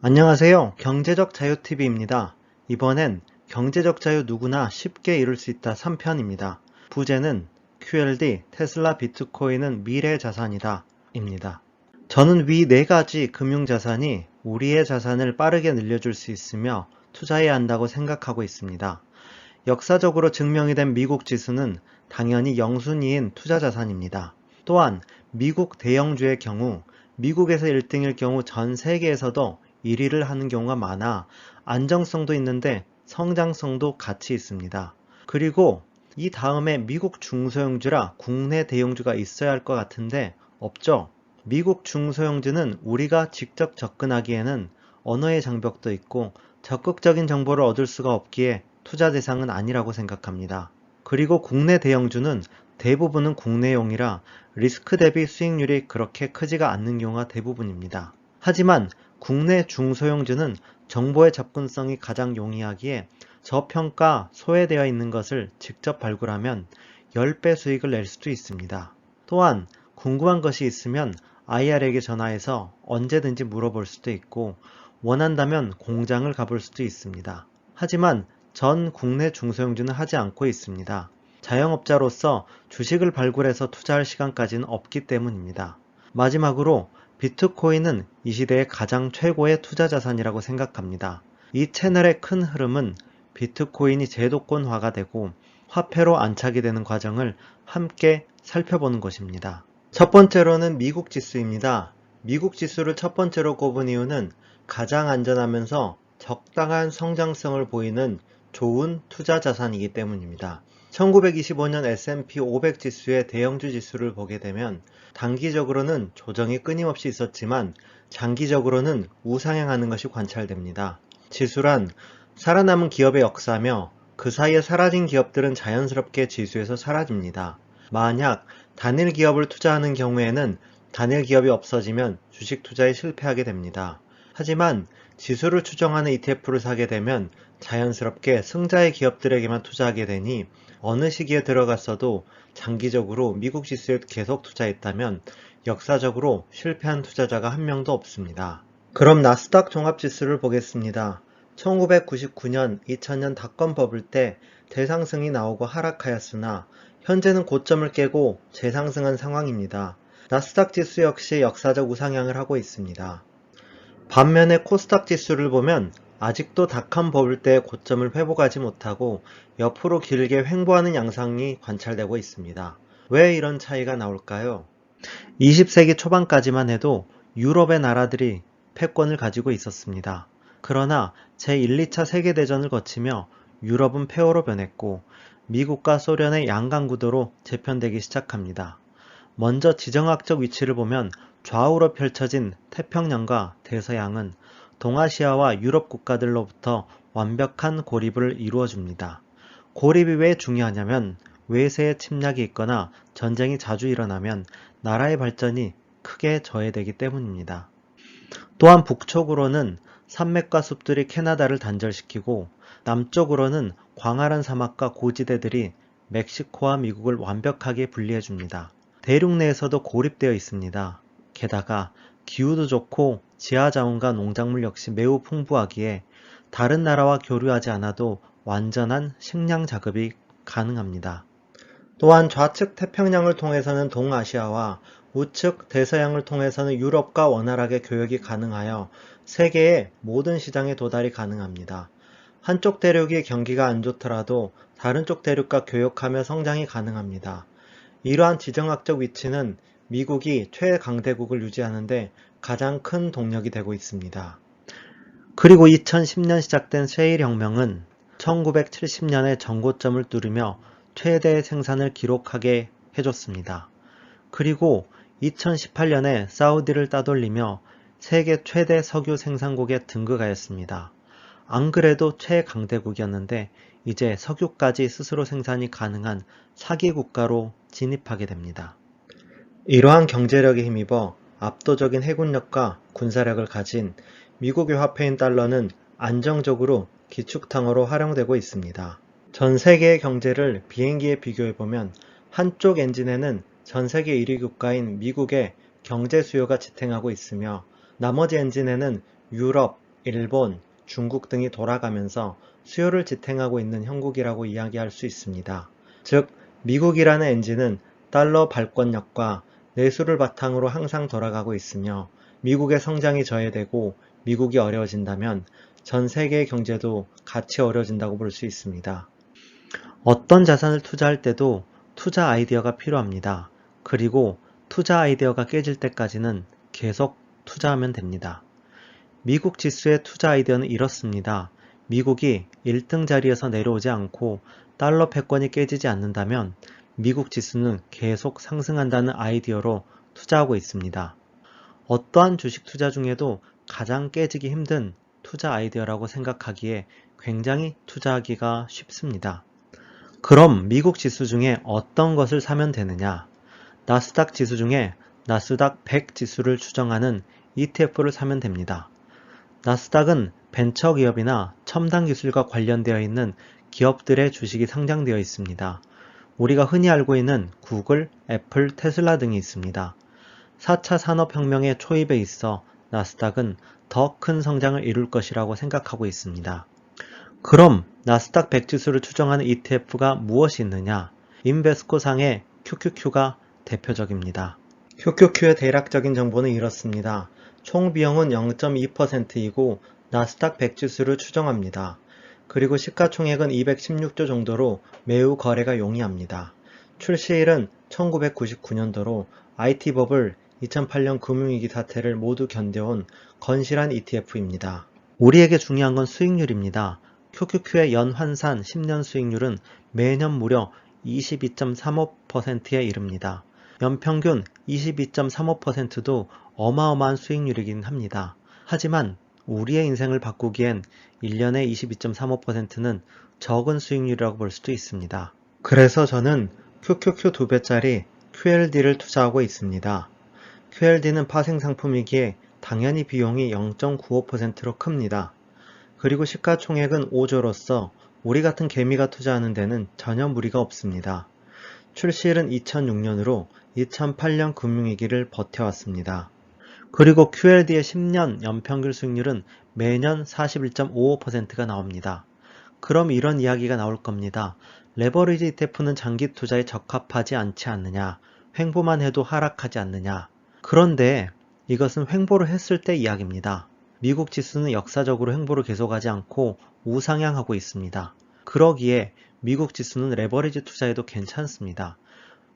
안녕하세요. 경제적 자유TV입니다. 이번엔 경제적 자유 누구나 쉽게 이룰 수 있다 3편입니다. 부제는 QLD, 테슬라, 비트코인은 미래 자산이다 입니다. 저는 위 4가지 금융자산이 우리의 자산을 빠르게 늘려줄 수 있으며 투자해야 한다고 생각하고 있습니다. 역사적으로 증명이 된 미국 지수는 당연히 영순위인 투자자산입니다. 또한 미국 대형주의 경우 미국에서 1등일 경우 전 세계에서도 1위를 하는 경우가 많아 안정성도 있는데 성장성도 같이 있습니다. 그리고 이 다음에 미국 중소형주라 국내 대형주가 있어야 할 것 같은데 없죠? 미국 중소형주는 우리가 직접 접근하기에는 언어의 장벽도 있고 적극적인 정보를 얻을 수가 없기에 투자 대상은 아니라고 생각합니다. 그리고 국내 대형주는 대부분은 국내용이라 리스크 대비 수익률이 그렇게 크지가 않는 경우가 대부분입니다. 하지만 국내 중소형주는 정보의 접근성이 가장 용이하기에 저평가, 소외되어 있는 것을 직접 발굴하면 10배 수익을 낼 수도 있습니다. 또한 궁금한 것이 있으면 IR에게 전화해서 언제든지 물어볼 수도 있고 원한다면 공장을 가볼 수도 있습니다. 하지만 전 국내 중소형주는 하지 않고 있습니다. 자영업자로서 주식을 발굴해서 투자할 시간까지는 없기 때문입니다. 마지막으로 비트코인은 이 시대의 가장 최고의 투자 자산이라고 생각합니다. 이 채널의 큰 흐름은 비트코인이 제도권화가 되고 화폐로 안착이 되는 과정을 함께 살펴보는 것입니다. 첫 번째로는 미국 지수입니다. 미국 지수를 첫 번째로 꼽은 이유는 가장 안전하면서 적당한 성장성을 보이는 좋은 투자 자산이기 때문입니다. 1925년 S&P 500 지수의 대형주 지수를 보게 되면 단기적으로는 조정이 끊임없이 있었지만 장기적으로는 우상향하는 것이 관찰됩니다. 지수란 살아남은 기업의 역사며 그 사이에 사라진 기업들은 자연스럽게 지수에서 사라집니다. 만약 단일 기업을 투자하는 경우에는 단일 기업이 없어지면 주식 투자에 실패하게 됩니다. 하지만 지수를 추정하는 ETF를 사게 되면 자연스럽게 승자의 기업들에게만 투자하게 되니 어느 시기에 들어갔어도 장기적으로 미국 지수에 계속 투자했다면 역사적으로 실패한 투자자가 한 명도 없습니다. 그럼 나스닥 종합지수를 보겠습니다. 1999년, 2000년 닷컴 버블 때 대상승이 나오고 하락하였으나 현재는 고점을 깨고 재상승한 상황입니다. 나스닥 지수 역시 역사적 우상향을 하고 있습니다. 반면에 코스닥 지수를 보면 아직도 닷컴 버블 때의 고점을 회복하지 못하고 옆으로 길게 횡보하는 양상이 관찰되고 있습니다. 왜 이런 차이가 나올까요? 20세기 초반까지만 해도 유럽의 나라들이 패권을 가지고 있었습니다. 그러나 제1, 2차 세계대전을 거치며 유럽은 폐허로 변했고 미국과 소련의 양강구도로 재편되기 시작합니다. 먼저 지정학적 위치를 보면 좌우로 펼쳐진 태평양과 대서양은 동아시아와 유럽 국가들로부터 완벽한 고립을 이루어줍니다. 고립이 왜 중요하냐면 외세의 침략이 있거나 전쟁이 자주 일어나면 나라의 발전이 크게 저해되기 때문입니다. 또한 북쪽으로는 산맥과 숲들이 캐나다를 단절시키고 남쪽으로는 광활한 사막과 고지대들이 멕시코와 미국을 완벽하게 분리해줍니다. 대륙 내에서도 고립되어 있습니다. 게다가 기후도 좋고 지하자원과 농작물 역시 매우 풍부하기에 다른 나라와 교류하지 않아도 완전한 식량 자급이 가능합니다. 또한 좌측 태평양을 통해서는 동아시아와 우측 대서양을 통해서는 유럽과 원활하게 교역이 가능하여 세계의 모든 시장에 도달이 가능합니다. 한쪽 대륙이 경기가 안 좋더라도 다른 쪽 대륙과 교역하며 성장이 가능합니다. 이러한 지정학적 위치는 미국이 최강대국을 유지하는데 가장 큰 동력이 되고 있습니다. 그리고 2010년 시작된 셰일 혁명은 1970년에 전고점을 뚫으며 최대 생산을 기록하게 해줬습니다. 그리고 2018년에 사우디를 따돌리며 세계 최대 석유 생산국에 등극하였습니다. 안 그래도 최강대국이었는데 이제 석유까지 스스로 생산이 가능한 사기 국가로 진입하게 됩니다. 이러한 경제력에 힘입어 압도적인 해군력과 군사력을 가진 미국의 화폐인 달러는 안정적으로 기축통화로 활용되고 있습니다. 전 세계의 경제를 비행기에 비교해보면 한쪽 엔진에는 전 세계 1위 국가인 미국의 경제 수요가 지탱하고 있으며 나머지 엔진에는 유럽, 일본, 중국 등이 돌아가면서 수요를 지탱하고 있는 형국이라고 이야기할 수 있습니다. 즉, 미국이라는 엔진은 달러 발권력과 내수를 바탕으로 항상 돌아가고 있으며 미국의 성장이 저해되고 미국이 어려워진다면 전 세계의 경제도 같이 어려워진다고 볼 수 있습니다. 어떤 자산을 투자할 때도 투자 아이디어가 필요합니다. 그리고 투자 아이디어가 깨질 때까지는 계속 투자하면 됩니다. 미국 지수의 투자 아이디어는 이렇습니다. 미국이 1등 자리에서 내려오지 않고 달러 패권이 깨지지 않는다면 미국 지수는 계속 상승한다는 아이디어로 투자하고 있습니다. 어떠한 주식 투자 중에도 가장 깨지기 힘든 투자 아이디어라고 생각하기에 굉장히 투자하기가 쉽습니다. 그럼 미국 지수 중에 어떤 것을 사면 되느냐? 나스닥 지수 중에 나스닥 100 지수를 추정하는 ETF를 사면 됩니다. 나스닥은 벤처 기업이나 첨단 기술과 관련되어 있는 기업들의 주식이 상장되어 있습니다. 우리가 흔히 알고 있는 구글, 애플, 테슬라 등이 있습니다. 4차 산업혁명의 초입에 있어 나스닥은 더 큰 성장을 이룰 것이라고 생각하고 있습니다. 그럼 나스닥 100 지수를 추정하는 ETF가 무엇이 있느냐? 인베스코상의 QQQ가 대표적입니다. QQQ의 대략적인 정보는 이렇습니다. 총 비용은 0.2%이고 나스닥 100 지수를 추정합니다. 그리고 시가총액은 216조 정도로 매우 거래가 용이합니다. 출시일은 1999년도로 IT 버블, 2008년 금융위기 사태를 모두 견뎌온 건실한 ETF입니다. 우리에게 중요한 건 수익률입니다. QQQ의 연환산 10년 수익률은 매년 무려 22.35%에 이릅니다. 연평균 22.35%도 어마어마한 수익률이긴 합니다. 하지만 우리의 인생을 바꾸기엔 1년에 22.35%는 적은 수익률이라고 볼 수도 있습니다. 그래서 저는 QQQ 2배짜리 QLD를 투자하고 있습니다. QLD는 파생상품이기에 당연히 비용이 0.95%로 큽니다. 그리고 시가총액은 5조로서 우리 같은 개미가 투자하는 데는 전혀 무리가 없습니다. 출시일은 2006년으로 2008년 금융위기를 버텨왔습니다. 그리고 QLD의 10년 연평균 수익률은 매년 41.55%가 나옵니다. 그럼 이런 이야기가 나올 겁니다. 레버리지 ETF는 장기 투자에 적합하지 않지 않느냐, 횡보만 해도 하락하지 않느냐. 그런데 이것은 횡보를 했을 때 이야기입니다. 미국 지수는 역사적으로 횡보를 계속하지 않고 우상향하고 있습니다. 그러기에 미국 지수는 레버리지 투자에도 괜찮습니다.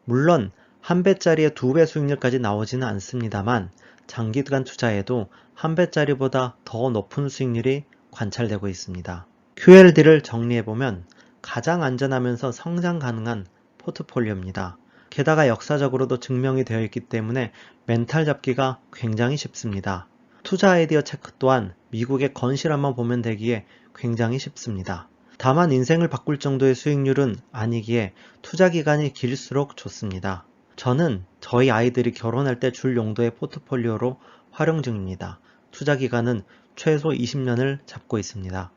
물론 한 배짜리의 2배 수익률까지 나오지는 않습니다만 장기간 투자에도 한 배짜리보다 더 높은 수익률이 관찰되고 있습니다. QLD를 정리해보면 가장 안전하면서 성장 가능한 포트폴리오입니다. 게다가 역사적으로도 증명이 되어 있기 때문에 멘탈 잡기가 굉장히 쉽습니다. 투자 아이디어 체크 또한 미국의 건실함만 보면 되기에 굉장히 쉽습니다. 다만 인생을 바꿀 정도의 수익률은 아니기에 투자 기간이 길수록 좋습니다. 저는 저희 아이들이 결혼할 때 줄 용도의 포트폴리오로 활용 중입니다. 투자 기간은 최소 20년을 잡고 있습니다.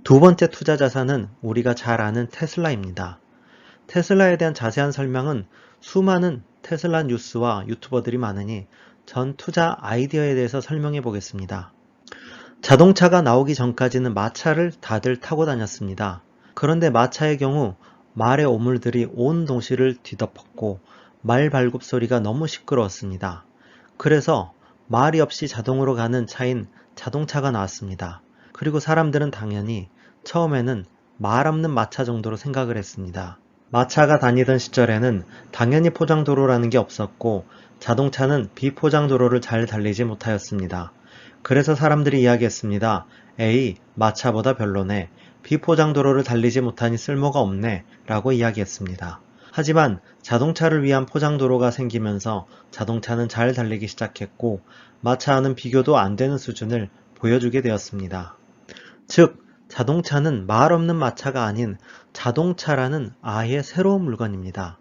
두 번째 투자 자산은 우리가 잘 아는 테슬라입니다. 테슬라에 대한 자세한 설명은 수많은 테슬라 뉴스와 유튜버들이 많으니 전 투자 아이디어에 대해서 설명해 보겠습니다. 자동차가 나오기 전까지는 마차를 다들 타고 다녔습니다. 그런데 마차의 경우 말의 오물들이 온 도시를 뒤덮었고 말 발굽 소리가 너무 시끄러웠습니다. 그래서 말이 없이 자동으로 가는 차인 자동차가 나왔습니다. 그리고 사람들은 당연히 처음에는 말 없는 마차 정도로 생각을 했습니다. 마차가 다니던 시절에는 당연히 포장도로라는 게 없었고 자동차는 비포장도로를 잘 달리지 못하였습니다. 그래서 사람들이 이야기했습니다. 에이, 마차보다 별로네. 비포장도로를 달리지 못하니 쓸모가 없네. 라고 이야기했습니다. 하지만 자동차를 위한 포장도로가 생기면서 자동차는 잘 달리기 시작했고 마차와는 비교도 안 되는 수준을 보여주게 되었습니다. 즉, 자동차는 말 없는 마차가 아닌 자동차라는 아예 새로운 물건입니다.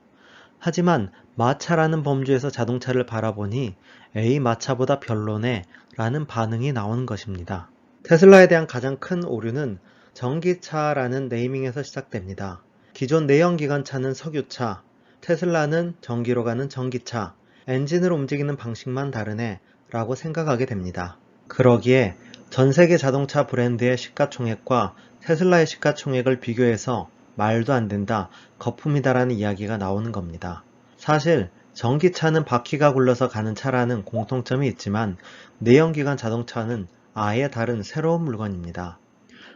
하지만 마차라는 범주에서 자동차를 바라보니 에이, 마차보다 별로네 라는 반응이 나오는 것입니다. 테슬라에 대한 가장 큰 오류는 전기차라는 네이밍에서 시작됩니다. 기존 내연기관차는 석유차, 테슬라는 전기로 가는 전기차, 엔진으로 움직이는 방식만 다르네 라고 생각하게 됩니다. 그러기에 전 세계 자동차 브랜드의 시가총액과 테슬라의 시가총액을 비교해서 말도 안 된다, 거품이다라는 이야기가 나오는 겁니다. 사실 전기차는 바퀴가 굴러서 가는 차라는 공통점이 있지만 내연기관 자동차는 아예 다른 새로운 물건입니다.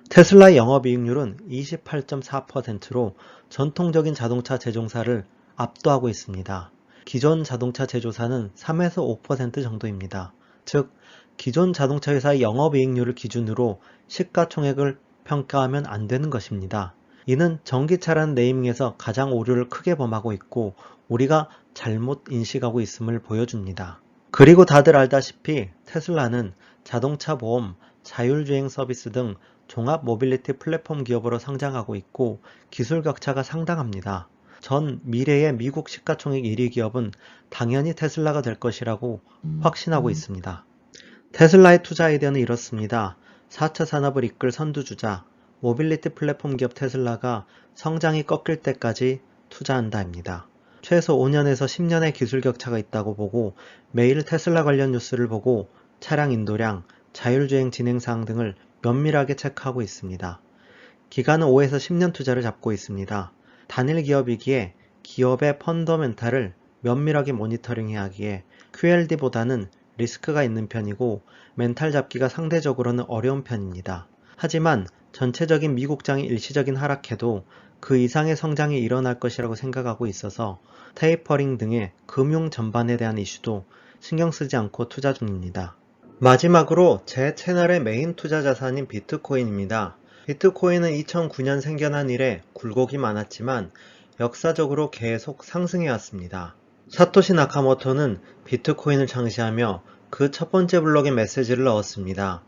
테슬라의 영업이익률은 28.4%로 전통적인 자동차 제조사를 압도하고 있습니다. 기존 자동차 제조사는 3에서 5% 정도입니다. 즉, 기존 자동차 회사의 영업이익률을 기준으로 시가총액을 평가하면 안 되는 것입니다. 이는 전기차라는 네이밍에서 가장 오류를 크게 범하고 있고 우리가 잘못 인식하고 있음을 보여줍니다. 그리고 다들 알다시피 테슬라는 자동차 보험, 자율주행 서비스 등 종합 모빌리티 플랫폼 기업으로 성장하고 있고 기술 격차가 상당합니다. 전 미래의 미국 시가총액 1위 기업은 당연히 테슬라가 될 것이라고 확신하고 있습니다. 테슬라의 투자 아이디어는 이렇습니다. 4차 산업을 이끌 선두주자, 모빌리티 플랫폼 기업 테슬라가 성장이 꺾일 때까지 투자한다입니다. 최소 5년에서 10년의 기술 격차가 있다고 보고 매일 테슬라 관련 뉴스를 보고 차량 인도량, 자율주행 진행사항 등을 면밀하게 체크하고 있습니다. 기간은 5에서 10년 투자를 잡고 있습니다. 단일 기업이기에 기업의 펀더멘탈을 면밀하게 모니터링해야 하기에 QLD보다는 리스크가 있는 편이고 멘탈 잡기가 상대적으로는 어려운 편입니다. 하지만 전체적인 미국장이 일시적인 하락해도 그 이상의 성장이 일어날 것이라고 생각하고 있어서 테이퍼링 등의 금융 전반에 대한 이슈도 신경 쓰지 않고 투자 중입니다. 마지막으로 제 채널의 메인 투자 자산인 비트코인입니다. 비트코인은 2009년 생겨난 이래 굴곡이 많았지만 역사적으로 계속 상승해왔습니다. 사토시 나카모토는 비트코인을 창시하며 그 첫 번째 블록에 메시지를 넣었습니다.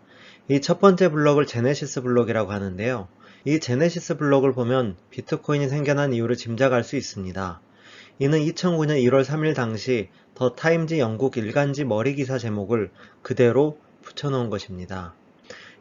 이 첫 번째 블록을 제네시스 블록이라고 하는데요. 이 제네시스 블록을 보면 비트코인이 생겨난 이유를 짐작할 수 있습니다. 이는 2009년 1월 3일 당시 더 타임지 영국 일간지 머리 기사 제목을 그대로 붙여놓은 것입니다.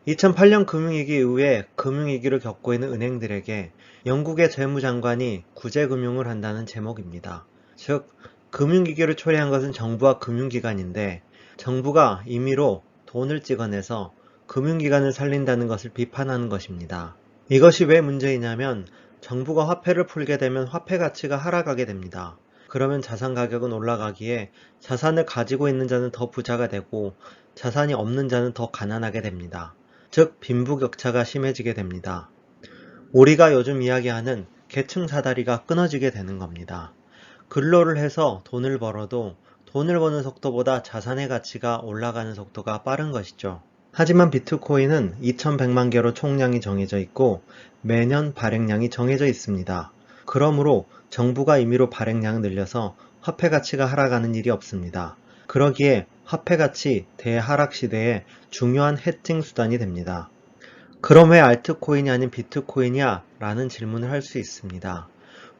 2008년 금융위기 이후에 금융위기를 겪고 있는 은행들에게 영국의 재무장관이 구제금융을 한다는 제목입니다. 즉, 금융위기를 초래한 것은 정부와 금융기관인데 정부가 임의로 돈을 찍어내서 금융기관을 살린다는 것을 비판하는 것입니다. 이것이 왜 문제이냐면 정부가 화폐를 풀게 되면 화폐 가치가 하락하게 됩니다. 그러면 자산 가격은 올라가기에 자산을 가지고 있는 자는 더 부자가 되고 자산이 없는 자는 더 가난하게 됩니다. 즉 빈부격차가 심해지게 됩니다. 우리가 요즘 이야기하는 계층 사다리가 끊어지게 되는 겁니다. 근로를 해서 돈을 벌어도 돈을 버는 속도보다 자산의 가치가 올라가는 속도가 빠른 것이죠. 하지만 비트코인은 2100만 개로 총량이 정해져 있고 매년 발행량이 정해져 있습니다. 그러므로 정부가 임의로 발행량을 늘려서 화폐 가치가 하락하는 일이 없습니다. 그러기에 화폐 가치 대하락 시대에 중요한 해칭 수단이 됩니다. 그럼 왜 알트코인이 아닌 비트코인이야? 라는 질문을 할 수 있습니다.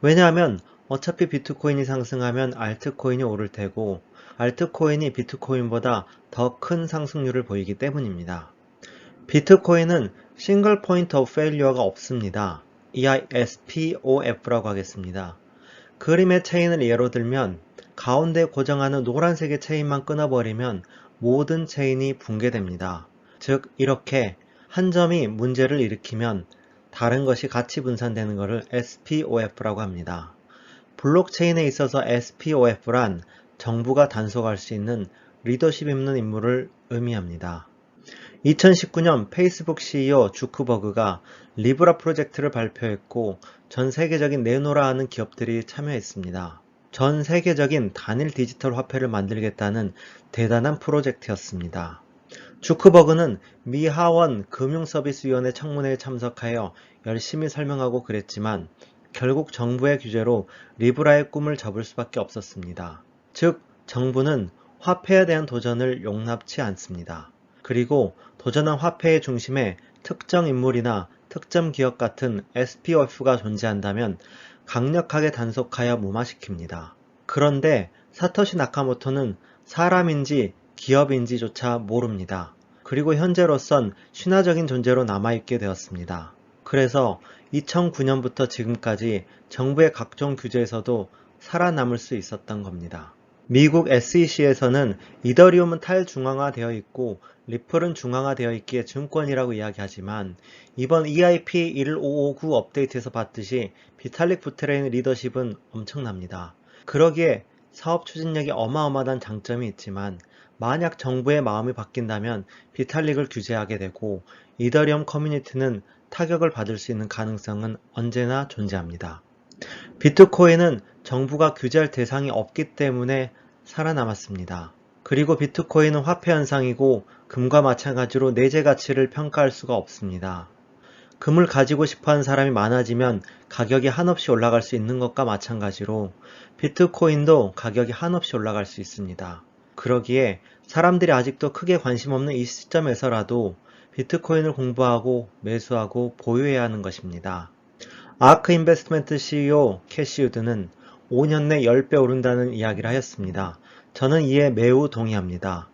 왜냐하면 어차피 비트코인이 상승하면 알트코인이 오를 테고 알트코인이 비트코인보다 더 큰 상승률을 보이기 때문입니다. 비트코인은 싱글 포인트 오브 페일리어가 없습니다. SPOF라고 하겠습니다. 그림의 체인을 예로 들면 가운데 고정하는 노란색의 체인만 끊어버리면 모든 체인이 붕괴됩니다. 즉 이렇게 한 점이 문제를 일으키면 다른 것이 같이 분산되는 것을 SPOF라고 합니다. 블록체인에 있어서 SPOF란 정부가 단속할 수 있는 리더십 있는 인물을 의미합니다. 2019년 페이스북 CEO 주크버그가 리브라 프로젝트를 발표했고 전 세계적인 네노라 하는 기업들이 참여했습니다. 전 세계적인 단일 디지털 화폐를 만들겠다는 대단한 프로젝트였습니다. 주크버그는 미 하원 금융서비스위원회 청문회에 참석하여 열심히 설명하고 그랬지만 결국 정부의 규제로 리브라의 꿈을 접을 수밖에 없었습니다. 즉, 정부는 화폐에 대한 도전을 용납치 않습니다. 그리고 도전한 화폐의 중심에 특정 인물이나 특정 기업 같은 SPOF가 존재한다면 강력하게 단속하여 무마시킵니다. 그런데 사토시 나카모토는 사람인지 기업인지조차 모릅니다. 그리고 현재로선 신화적인 존재로 남아있게 되었습니다. 그래서 2009년부터 지금까지 정부의 각종 규제에서도 살아남을 수 있었던 겁니다. 미국 SEC에서는 이더리움은 탈중앙화되어 있고 리플은 중앙화되어 있기에 증권이라고 이야기하지만 이번 EIP 15559 업데이트에서 봤듯이 비탈릭 부테레인의 리더십은 엄청납니다. 그러기에 사업 추진력이 어마어마한 장점이 있지만 만약 정부의 마음이 바뀐다면 비탈릭을 규제하게 되고 이더리움 커뮤니티는 타격을 받을 수 있는 가능성은 언제나 존재합니다. 비트코인은 정부가 규제할 대상이 없기 때문에 살아남았습니다. 그리고 비트코인은 화폐 현상이고 금과 마찬가지로 내재 가치를 평가할 수가 없습니다. 금을 가지고 싶어하는 사람이 많아지면 가격이 한없이 올라갈 수 있는 것과 마찬가지로 비트코인도 가격이 한없이 올라갈 수 있습니다. 그러기에 사람들이 아직도 크게 관심 없는 이 시점에서라도 비트코인을 공부하고 매수하고 보유해야 하는 것입니다. 아크 인베스트먼트 CEO 캐시 우드는 5년 내 10배 오른다는 이야기를 하였습니다. 저는 이에 매우 동의합니다.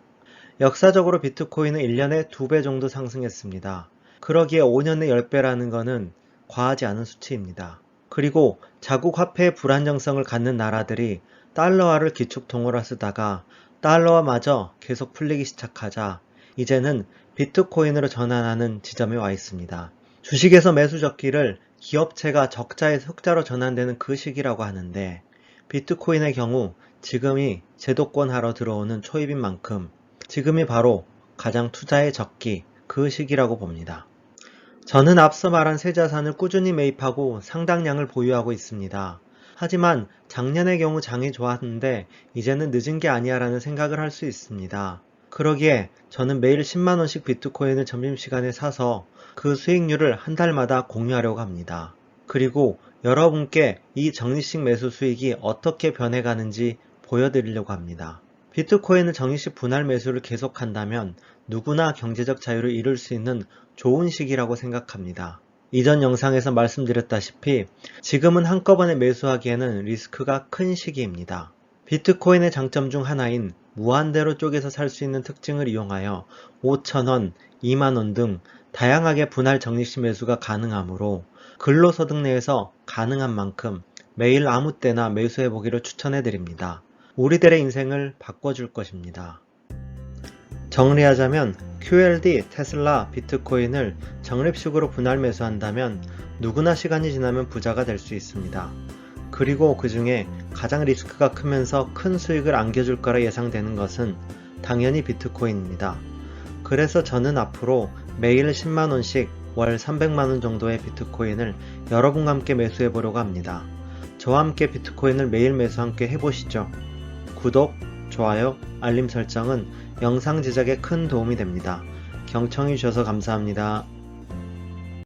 역사적으로 비트코인은 1년에 2배 정도 상승했습니다. 그러기에 5년 내 10배라는 것은 과하지 않은 수치입니다. 그리고 자국 화폐의 불안정성을 갖는 나라들이 달러화를 기축통화로 쓰다가 달러화마저 계속 풀리기 시작하자 이제는 비트코인으로 전환하는 지점에 와 있습니다. 주식에서 매수 적기를 기업체가 적자에서 흑자로 전환되는 그 시기라고 하는데 비트코인의 경우 지금이 제도권하러 들어오는 초입인 만큼 지금이 바로 가장 투자의 적기 그 시기라고 봅니다. 저는 앞서 말한 세 자산을 꾸준히 매입하고 상당량을 보유하고 있습니다. 하지만 작년의 경우 장이 좋았는데 이제는 늦은 게 아니야 라는 생각을 할 수 있습니다. 그러기에 저는 매일 10만원씩 비트코인을 점심시간에 사서 그 수익률을 한 달마다 공유하려고 합니다. 그리고 여러분께 이 적립식 매수 수익이 어떻게 변해가는지 보여드리려고 합니다. 비트코인은 적립식 분할 매수를 계속한다면 누구나 경제적 자유를 이룰 수 있는 좋은 시기라고 생각합니다. 이전 영상에서 말씀드렸다시피 지금은 한꺼번에 매수하기에는 리스크가 큰 시기입니다. 비트코인의 장점 중 하나인 무한대로 쪼개서 살 수 있는 특징을 이용하여 5,000원, 2만원 등 다양하게 분할 적립식 매수가 가능하므로 근로소득 내에서 가능한 만큼 매일 아무 때나 매수해보기를 추천해드립니다. 우리들의 인생을 바꿔줄 것입니다. 정리하자면 QLD, 테슬라, 비트코인을 적립식으로 분할 매수한다면 누구나 시간이 지나면 부자가 될 수 있습니다. 그리고 그 중에 가장 리스크가 크면서 큰 수익을 안겨줄 거라 예상되는 것은 당연히 비트코인입니다. 그래서 저는 앞으로 매일 10만원씩 월 300만원 정도의 비트코인을 여러분과 함께 매수해 보려고 합니다. 저와 함께 비트코인을 매일 매수 함께 해보시죠. 구독, 좋아요, 알림 설정은 영상 제작에 큰 도움이 됩니다. 경청해 주셔서 감사합니다.